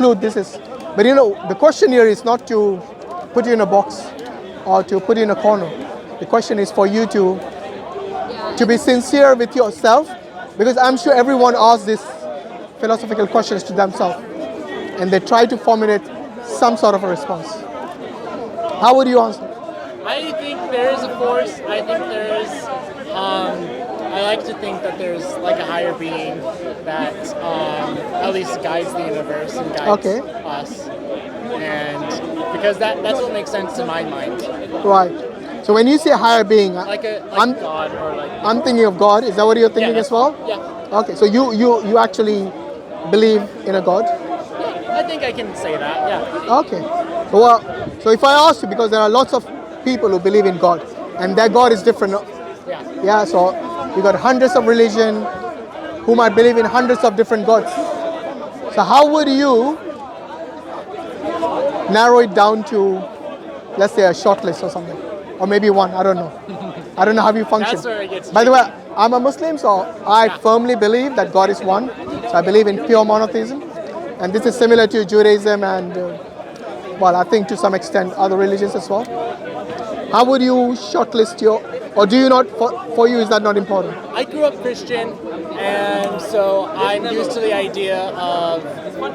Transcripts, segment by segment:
conclude this is, but the question here is not to put you in a box or to put you in a corner. The question is for you to be sincere with yourself, because I'm sure everyone asks these philosophical questions to themselves and they try to formulate some sort of a response. How would you answer? I think there is a force. I think there is. I like to think that there's like a higher being that at least guides the universe and guides us, and because that's what makes sense to my mind. Right. So when you say higher being, like God or like. I'm thinking of God. Is that what you're thinking as well? Yeah. Okay. So you actually believe in a God? Yeah, I think I can say that. Yeah. Okay. Well, so if I ask you, because there are lots of people who believe in God, and their God is different. Yeah. Yeah. So you got hundreds of religion who might believe in hundreds of different gods. So how would you narrow it down to, let's say, a short list or something, or maybe one? I don't know. I don't know how you function. That's where it gets By the way, I'm a Muslim, so I firmly believe that God is one. So I believe in pure monotheism, and this is similar to Judaism and, well, I think to some extent other religions as well. How would you shortlist your, or do you not? For you, is that not important? I grew up Christian, and so I'm used to the idea of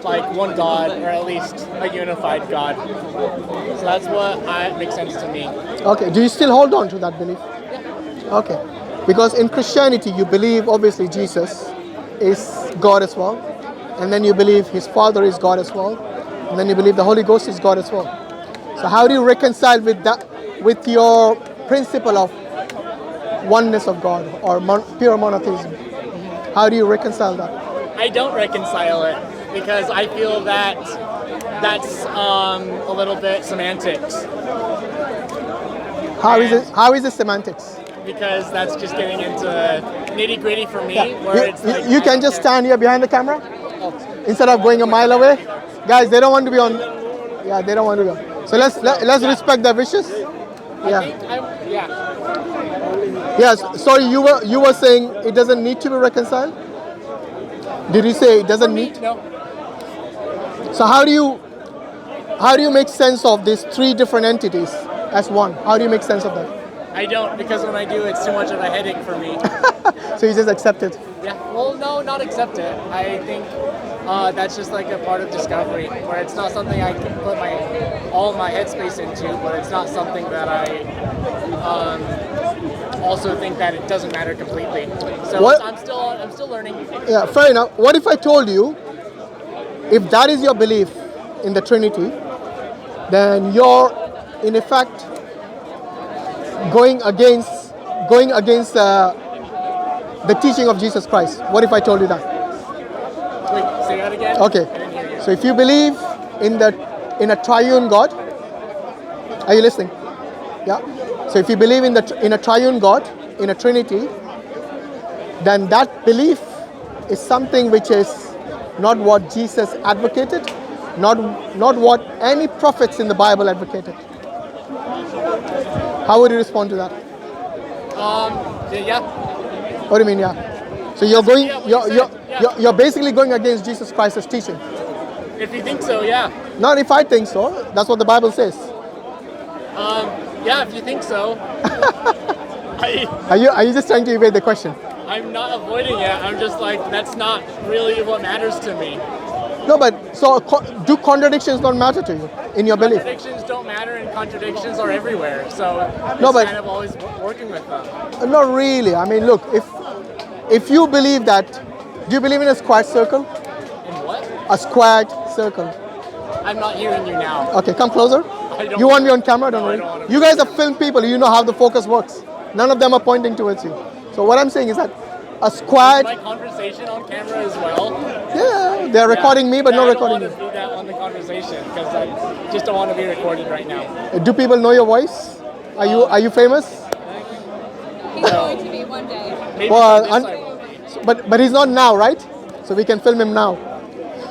like one God, or at least a unified God. So that's what makes sense to me. Okay. Do you still hold on to that belief? Yeah. Okay. Because in Christianity, you believe obviously Jesus is God as well, and then you believe His Father is God as well, and then you believe the Holy Ghost is God as well. So how do you reconcile with that, with your principle of oneness of God or pure monotheism? How do you reconcile that? I don't reconcile it because I feel that that's a little bit semantics. How is it semantics? Because that's just getting into nitty gritty for me. Yeah. Where it's like you can just stand here behind the camera instead of going a mile away. Guys, they don't want to be on. Yeah, they don't want to be on. So let's respect their wishes. Yeah. Yes. Sorry, you were saying it doesn't need to be reconciled. Did you say it doesn't need? No. So how do you make sense of these three different entities as one? How do you make sense of that? I don't, because when I do, it's too much of a headache for me. So you just accept it? Yeah. Well, no, not accept it. I think that's just like a part of discovery, where it's not something I can put all of my headspace into, but it's not something that I also think that it doesn't matter completely. So I'm still learning. Yeah, fair enough. What if I told you, if that is your belief in the Trinity, then you're in effect going against the teaching of Jesus Christ? What if I told you that? Wait, say that again? Okay. So if you believe in a triune God, are you listening? Yeah. So if you believe in a triune God, in a Trinity, then that belief is something which is not what Jesus advocated, not what any prophets in the Bible advocated. How would you respond to that? Yeah. What do you mean, yeah? So you're basically going against Jesus Christ's teaching. If you think so, yeah. Not if I think so. That's what the Bible says. Yeah, if you think so. Are you just trying to evade the question? I'm not avoiding it. I'm just like, that's not really what matters to me. No, but so do contradictions not matter to you in your belief? Contradictions don't matter, and contradictions are everywhere. So kind of always working with them. Not really. I mean, look, if you believe that, do you believe in a squared circle? In what? A squared circle. I'm not hearing you now. Okay, come closer. You want me on camera? Don't worry. You guys are film people. You know how the focus works. None of them are pointing towards you. So what I'm saying is that a squared. Is my conversation on camera as well? Yeah, they're recording me, but not recording you. I don't want to do that on the conversation because I just don't want to be recorded right now. Do people know your voice? Are you famous? He's going to be one day. Maybe but he's not now, right? So we can film him now.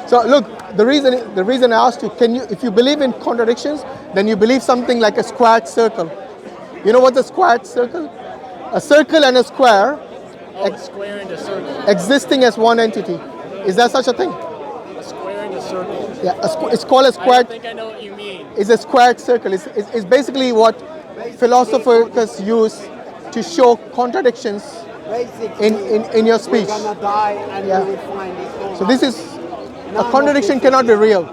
So look, the reason I asked you, if you believe in contradictions, then you believe something like a squared circle. You know what's a squared circle? A circle and a square. A square and a circle. Existing as one entity. Is there such a thing? A square and a circle. Yeah, it's called a I squared. don't think I know what you mean. It's a squared circle. It's basically what philosophers use to show contradictions in your speech. Yeah. So this is a contradiction cannot be real.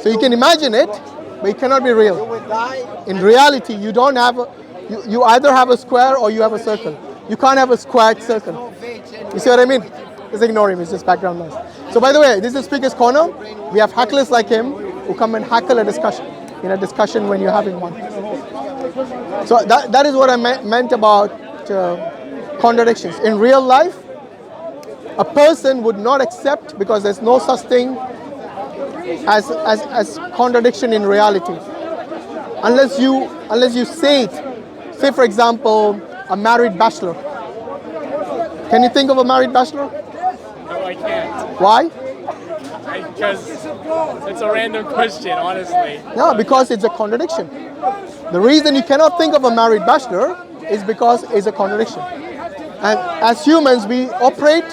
So you can imagine it, but it cannot be real. In reality, you don't have you either have a square or you have a circle. You can't have a squared circle. You see what I mean? Just ignore him. It's just background noise. So by the way, this is Speaker's Corner. We have hacklers like him who come and hackle a discussion when you're having one. So that is what I meant about contradictions. In real life, a person would not accept, because there's no such thing as contradiction in reality, unless you say it. Say for example, a married bachelor. Can you think of a married bachelor? No, I can't. Why? Because it's a random question, honestly. No, because it's a contradiction. The reason you cannot think of a married bachelor is because it's a contradiction. And as humans, we operate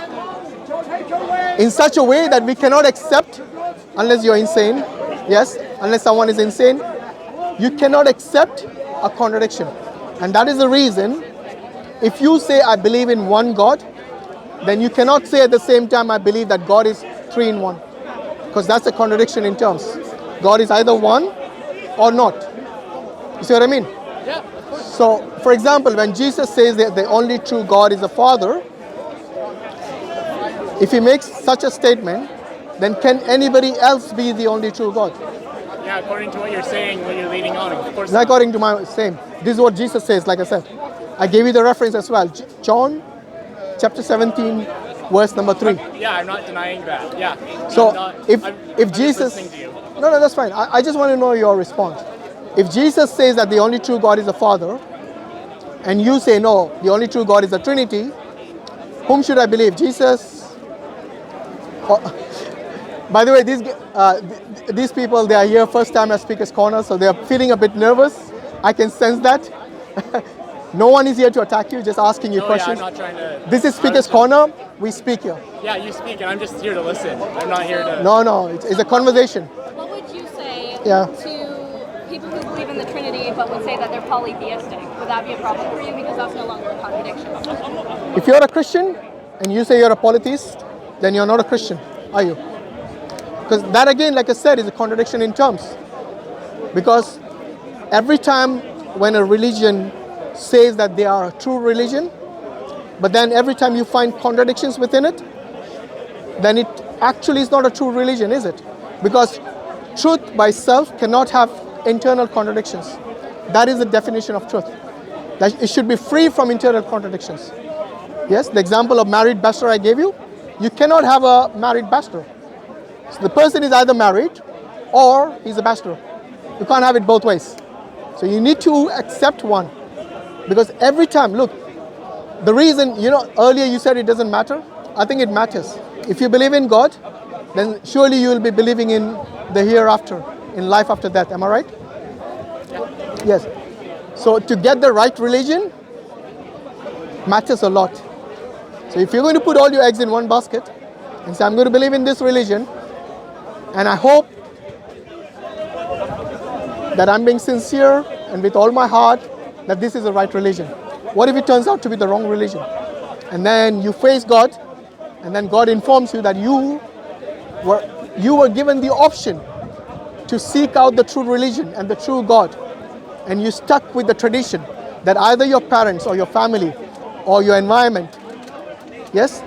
in such a way that we cannot accept, unless you're insane, yes, unless someone is insane, you cannot accept a contradiction. And that is the reason, if you say, I believe in one God, then you cannot say at the same time, I believe that God is 3 in 1. Because that's a contradiction in terms. God is either one or not. You see what I mean? Yeah. So, for example, when Jesus says that the only true God is the Father, if he makes such a statement, then can anybody else be the only true God? Yeah, according to what you're saying, what you're leading on, of course. Not according to my same. This is what Jesus says, like I said. I gave you the reference as well. John chapter 17, verse number 3. Yeah, I'm not denying that. Yeah. So if I'm Jesus, just listening to you. no, that's fine. I just want to know your response. If Jesus says that the only true God is the Father, and you say no, the only true God is the Trinity, whom should I believe? Jesus? By the way, these people, they are here first time at Speaker's Corner, so they are feeling a bit nervous. I can sense that. No one is here to attack you, just asking you questions. Yeah, I'm not trying to. This is Speaker's Corner. We speak here. Yeah, you speak, and I'm just here to listen. I'm not here to. No, it's a conversation. What would you say Yeah. to people who believe in the Trinity but would say that they're polytheistic? Would that be a problem for you? Because that's no longer a contradiction. If you're a Christian and you say you're a polytheist, then you're not a Christian, are you? Because that again, like I said, is a contradiction in terms. Because every time when a religion says that they are a true religion, but then every time you find contradictions within it, then it actually is not a true religion, is it? Because truth by self cannot have internal contradictions. That is the definition of truth. That it should be free from internal contradictions. Yes, the example of married bachelor I gave you, you cannot have a married bachelor. So the person is either married or he's a bachelor. You can't have it both ways. So you need to accept one. Because every time, look, the reason, earlier you said it doesn't matter. I think it matters. If you believe in God, then surely you will be believing in the hereafter, in life after death. Am I right? Yes. So to get the right religion matters a lot. So if you're going to put all your eggs in one basket and say, I'm going to believe in this religion, and I hope that I'm being sincere and with all my heart that this is the right religion. What if it turns out to be the wrong religion? And then you face God, and then God informs you that you were given the option to seek out the true religion and the true God. And you stuck with the tradition that either your parents or your family or your environment, yes,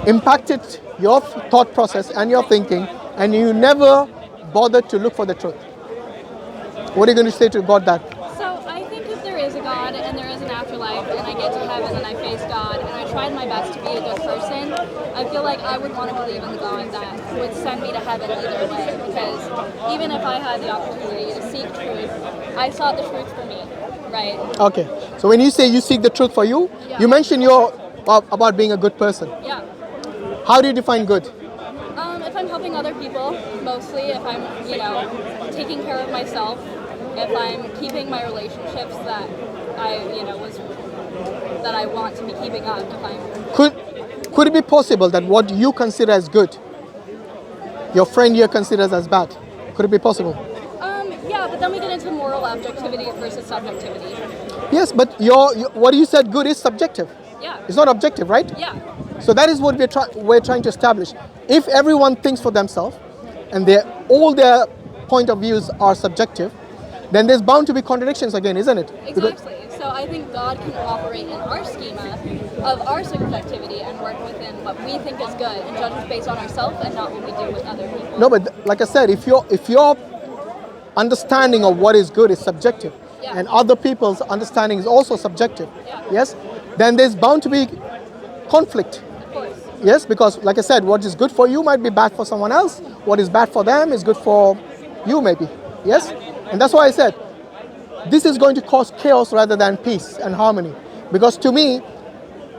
impacted your thought process and your thinking, and you never bothered to look for the truth. What are you going to say to God that? So I think if there is a God and there is an afterlife and I get to heaven and I face God and I tried my best to be a good person, I feel like I would want to believe in the God that would send me to heaven either way. Because even if I had the opportunity to seek truth, I sought the truth for me, right? Okay. So when you say you seek the truth for you, Yeah. you mentioned about being a good person. Yeah. How do you define good? If I'm helping other people, mostly, if I'm, taking care of myself, if I'm keeping my relationships that that I want to be keeping up, if I'm... Could it be possible that what you consider as good your friend here considers as bad. Could it be possible? Yeah, but then we get into moral objectivity versus subjectivity. Yes, but your what you said good is subjective. Yeah. It's not objective, right? Yeah. So that is what we're trying to establish. If everyone thinks for themselves, and all their point of views are subjective, then there's bound to be contradictions again, isn't it? Exactly. So I think God can operate in our schema of our subjectivity and work within what we think is good and judge us based on ourselves and not what we do with other people. No, but like I said, if your understanding of what is good is subjective, Yeah. and other people's understanding is also subjective, Yeah. yes, then there's bound to be conflict. Of course. Yes, because like I said, what is good for you might be bad for someone else. What is bad for them is good for you, maybe. Yes, and that's why I said this is going to cause chaos rather than peace and harmony. Because to me,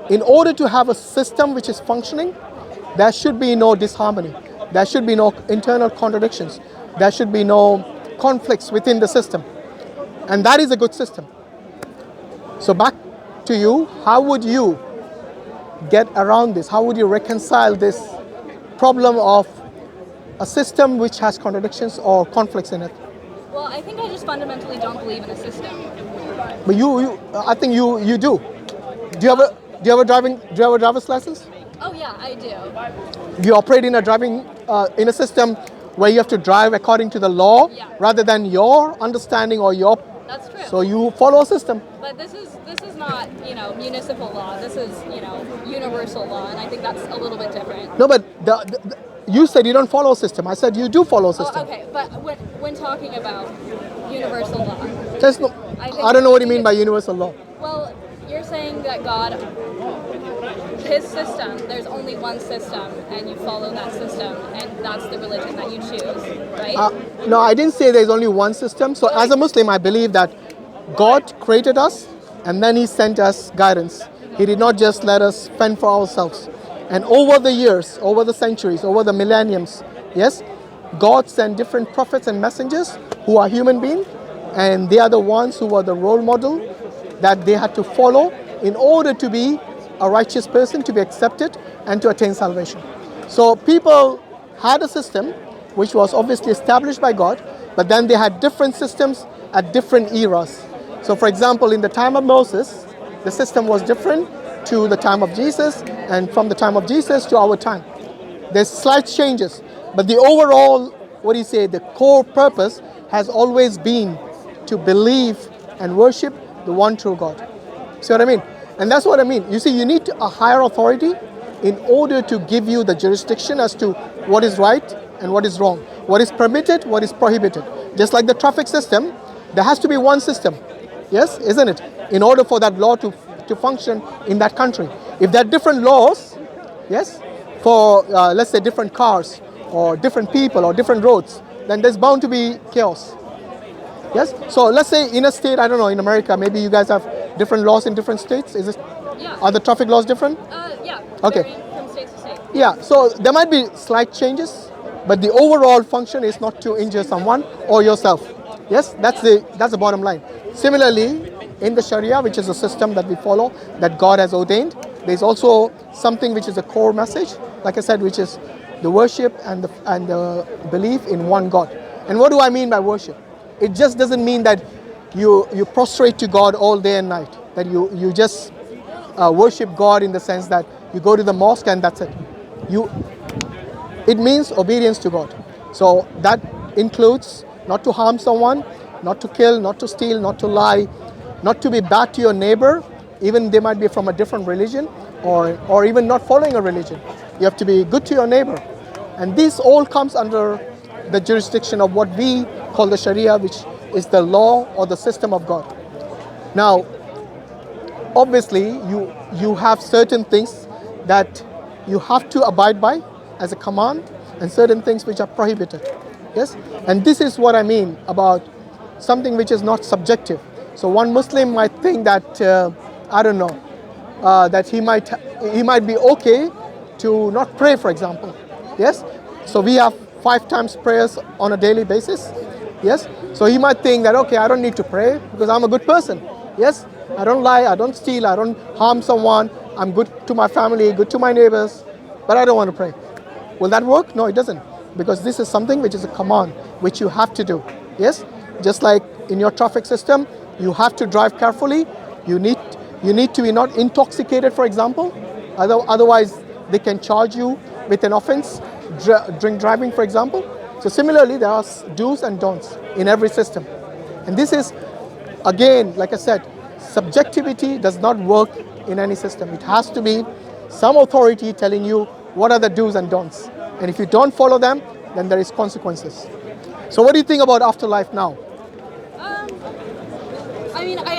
in order to have a system which is functioning, there should be no disharmony. There should be no internal contradictions. There should be no conflicts within the system. And that is a good system. So back to you, how would you get around this? How would you reconcile this problem of a system which has contradictions or conflicts in it? Well, I think I just fundamentally don't believe in a system. But I think you do. Do you have a driver's license? Oh yeah, I do. You operate in a in a system where you have to drive according to the law, Yeah. rather than your understanding or your. That's true. So you follow a system. But this is not, municipal law. This is, universal law, and I think that's a little bit different. No, but you said you don't follow a system. I said you do follow a Oh, system. okay, but when talking about universal law, There's no, I don't know what you mean by universal law. well, you're saying that God, his system, there's only one system, and you follow that system, and that's the religion that you choose, right? No, I didn't say there's only one system. So as a Muslim, I believe that God created us and then he sent us guidance. He did not just let us fend for ourselves. And over the years, over the centuries, over the millenniums, yes, God sent different prophets and messengers who are human beings, and they are the ones who are the role model that they had to follow in order to be a righteous person, to be accepted, and to attain salvation. So people had a system which was obviously established by God, but then they had different systems at different eras. So for example, in the time of Moses, the system was different to the time of Jesus, and from the time of Jesus to our time. There's slight changes, but the overall, the core purpose has always been to believe and worship the one true God. See what I mean? And that's what I mean. You see, you need a higher authority in order to give you the jurisdiction as to what is right and what is wrong, what is permitted, what is prohibited. Just like the traffic system, there has to be one system, yes, isn't it? In order for that law to function in that country. If there are different laws, yes, for let's say different cars or different people or different roads, then there's bound to be chaos. Yes. So let's say in a state, I don't know, in America, maybe you guys have different laws in different states. Yeah. Are the traffic laws different? Yeah. Okay. Varying from state to state. Yeah. So there might be slight changes, but the overall function is not to injure someone or yourself. Yes. That's the bottom line. Similarly, in the Sharia, which is a system that we follow, that God has ordained, there's also something which is a core message, like I said, which is the worship and the belief in one God. And what do I mean by worship? It just doesn't mean that you prostrate to God all day and night, that you just worship God in the sense that you go to the mosque and that's it. It means obedience to God. So that includes not to harm someone, not to kill, not to steal, not to lie, not to be bad to your neighbor, even they might be from a different religion or even not following a religion. You have to be good to your neighbor. And this all comes under the jurisdiction of what we call the Sharia, which is the law or the system of God. Now, obviously, you have certain things that you have to abide by as a command and certain things which are prohibited. Yes? And this is what I mean about something which is not subjective. So one Muslim might think that, that he might be okay to not pray, for example. Yes? So we have 5 times prayers on a daily basis. Yes? So he might think that, okay, I don't need to pray because I'm a good person. Yes? I don't lie, I don't steal, I don't harm someone, I'm good to my family, good to my neighbors, but I don't want to pray. Will that work? No, it doesn't. because this is something which is a command, which you have to do. Yes? Just like in your traffic system, you have to drive carefully. You need to be not intoxicated, for example. Otherwise, they can charge you with an offense, drink driving, for example. So similarly, there are do's and don'ts in every system. And this is, again, like I said, subjectivity does not work in any system. It has to be some authority telling you what are the do's and don'ts. And if you don't follow them, then there is consequences. So what do you think about afterlife now?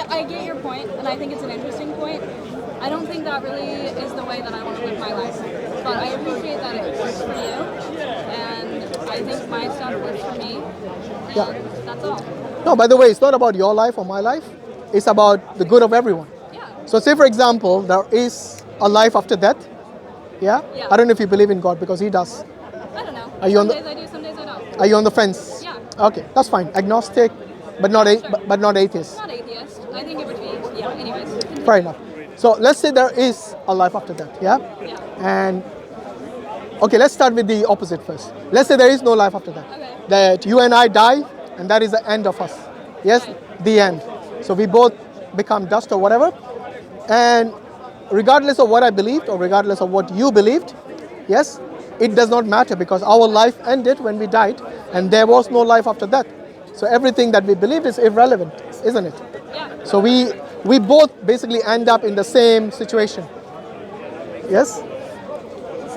I get your point, and I think it's an interesting point. I don't think that really is the way that I want to live my life. But I appreciate that it works for you, and I think my stuff works for me, and that's all. No, by the way, it's not about your life or my life. It's about the good of everyone. Yeah. So say, for example, there is a life after death. Yeah? Yeah. I don't know if you believe in God, because he does. I don't know. Are you on some the- days I do, some days I don't. Are you on the fence? Yeah. Okay, that's fine. Agnostic, but not but not atheist. I'm not atheist. I think it would be, yeah, anyways. Fair enough. So let's say there is a life after death, yeah? Yeah. And okay, let's start with the opposite first. Let's say there is no life after that. Okay. That you and I die, and that is the end of us. Yes, the end. So we both become dust or whatever. And regardless of what I believed or regardless of what you believed, yes, it does not matter, because our life ended when we died, and there was no life after that. So everything that we believe is irrelevant, isn't it? Yeah. So we both basically end up in the same situation. Yes?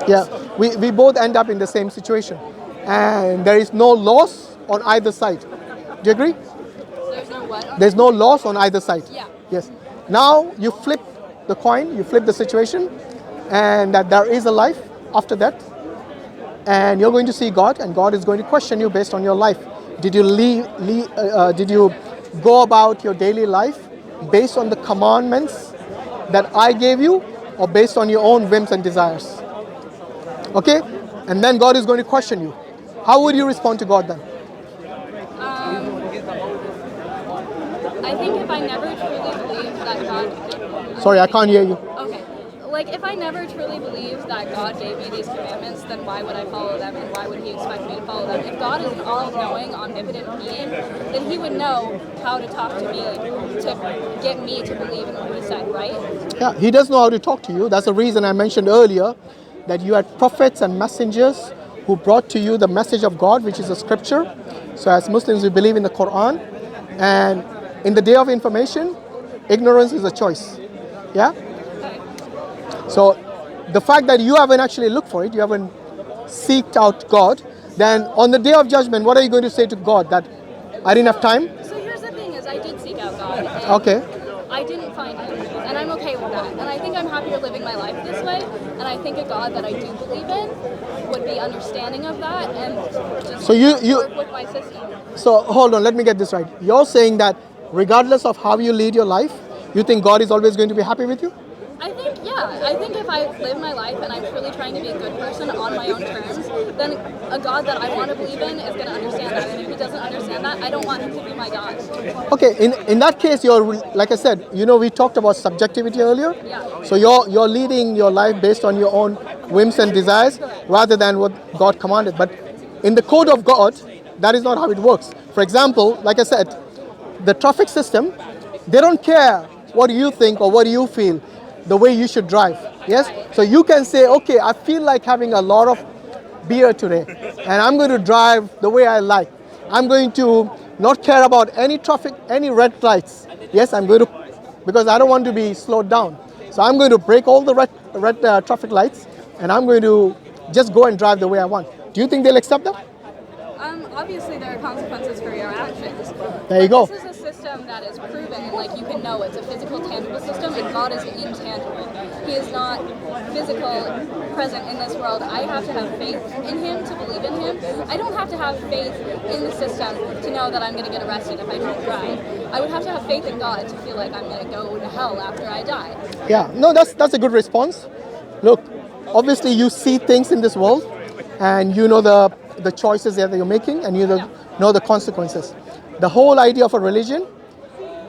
Yeah, we both end up in the same situation. And there is no loss on either side. Do you agree? There's no what? There's no loss on either side. Yeah. Yes. Now you flip the coin, you flip the situation, and that there is a life after that. And you're going to see God, and God is going to question you based on your life. Did you did you go about your daily life based on the commandments that I gave you, or based on your own whims and desires? Okay? And then God is going to question you. How would you respond to God then? I think if I never truly believed that God... Sorry, I can't hear you. Okay. Like, if I never truly believed that God gave me these commandments, then why would I follow them, and why would he expect me to follow them? If God is an all-knowing, omnipotent being, then he would know how to talk to me to get me to believe in what he said, right? Yeah, he does know how to talk to you. That's the reason I mentioned earlier that you had prophets and messengers who brought to you the message of God, which is the scripture. So as Muslims, we believe in the Quran. And in the day of information, ignorance is a choice. Yeah? Okay. So the fact that you haven't actually looked for it, you haven't seeked out God, then on the day of judgment, what are you going to say to God? That I didn't have time? So here's the thing, is I did seek out God. And Okay. I didn't find him, and I'm okay with that. And I think I'm happier living my life this way, and I think a God that I do believe in would be understanding of that and just So you work with my system. So hold on, let me get this right. You're saying that regardless of how you lead your life, you think God is always going to be happy with you? I think, yeah. I think if I live my life and I'm truly trying to be a good person on my own terms, then a God that I want to believe in is going to understand that. And if he doesn't understand that, I don't want him to be my God. Okay, in that case, you're, like I said, we talked about subjectivity earlier. Yeah. So you're leading your life based on your own whims and desires rather than what God commanded. But in the code of God, that is not how it works. For example, like I said, the traffic system, they don't care what you think or what you feel, the way you should drive. Yes? So you can say, okay, I feel like having a lot of beer today, and I'm going to drive the way I like. I'm going to not care about any traffic, any red lights. Yes, I'm going to, because I don't want to be slowed down. So I'm going to break all the red traffic lights, and I'm going to just go and drive the way I want. Do you think they'll accept that? Obviously, there are consequences for your actions. There you go. This is a system that is proven, and like you can know it's a physical, tangible system, and God is intangible. He is not physical, present in this world. I have to have faith in him to believe in him. I don't have to have faith in the system to know that I'm going to get arrested if I don't drive. I would have to have faith in God to feel like I'm going to go to hell after I die. Yeah, no, that's a good response. Look, obviously you see things in this world, and you know the choices that you're making, and you know the consequences. The whole idea of a religion,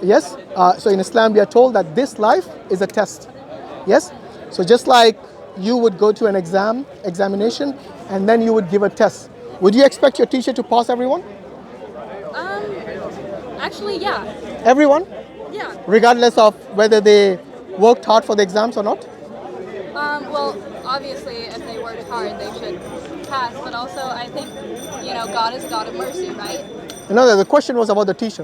yes, so in Islam we are told that this life is a test. Yes, so just like you would go to an examination, and then you would give a test. Would you expect your teacher to pass everyone? Actually, yeah. Everyone? Yeah. Regardless of whether they worked hard for the exams or not? Well, obviously, if they worked hard, they should pass. But also, I think, God is a God of mercy, right? No, the question was about the teacher.